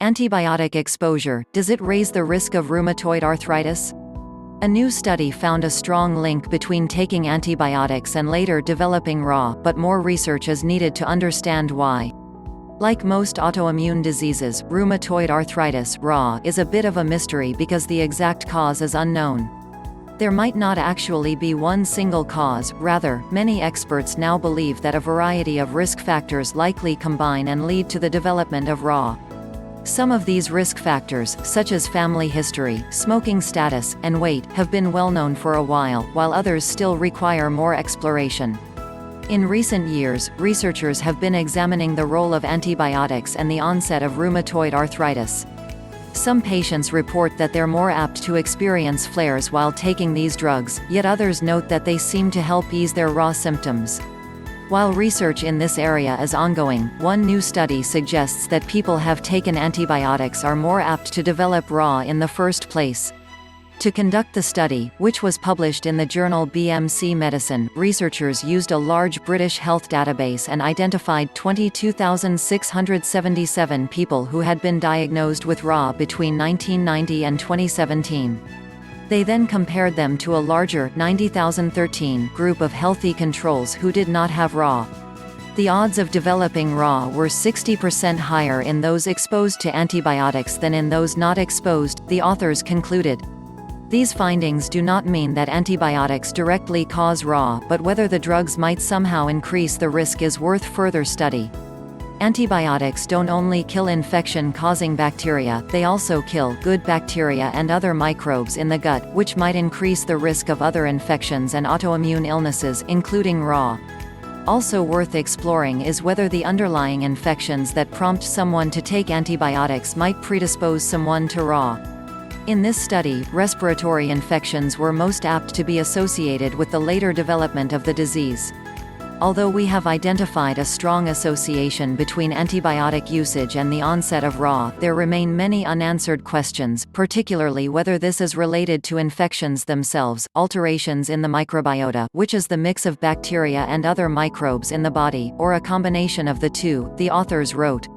Antibiotic exposure, does it raise the risk of rheumatoid arthritis? A new study found a strong link between taking antibiotics and later developing RA, but more research is needed to understand why. Like most autoimmune diseases, rheumatoid arthritis (RA) is a bit of a mystery because the exact cause is unknown. There might not actually be one single cause, rather, many experts now believe that a variety of risk factors likely combine and lead to the development of RA. Some of these risk factors, such as family history, smoking status, and weight, have been well known for a while others still require more exploration. In recent years, researchers have been examining the role of antibiotics and the onset of rheumatoid arthritis. Some patients report that they're more apt to experience flares while taking these drugs, yet others note that they seem to help ease their RA symptoms. While research in this area is ongoing, one new study suggests that people have taken antibiotics are more apt to develop RA in the first place. To conduct the study, which was published in the journal BMC Medicine, researchers used a large British health database and identified 22,677 people who had been diagnosed with RA between 1990 and 2017. They then compared them to a larger 90,013 group of healthy controls who did not have RA. The odds of developing RA were 60% higher in those exposed to antibiotics than in those not exposed, the authors concluded. These findings do not mean that antibiotics directly cause RA, but whether the drugs might somehow increase the risk is worth further study. Antibiotics don't only kill infection-causing bacteria, they also kill good bacteria and other microbes in the gut, which might increase the risk of other infections and autoimmune illnesses, including RA. Also worth exploring is whether the underlying infections that prompt someone to take antibiotics might predispose someone to RA. In this study, respiratory infections were most apt to be associated with the later development of the disease. Although we have identified a strong association between antibiotic usage and the onset of RA, there remain many unanswered questions, particularly whether this is related to infections themselves, alterations in the microbiota, which is the mix of bacteria and other microbes in the body, or a combination of the two, the authors wrote.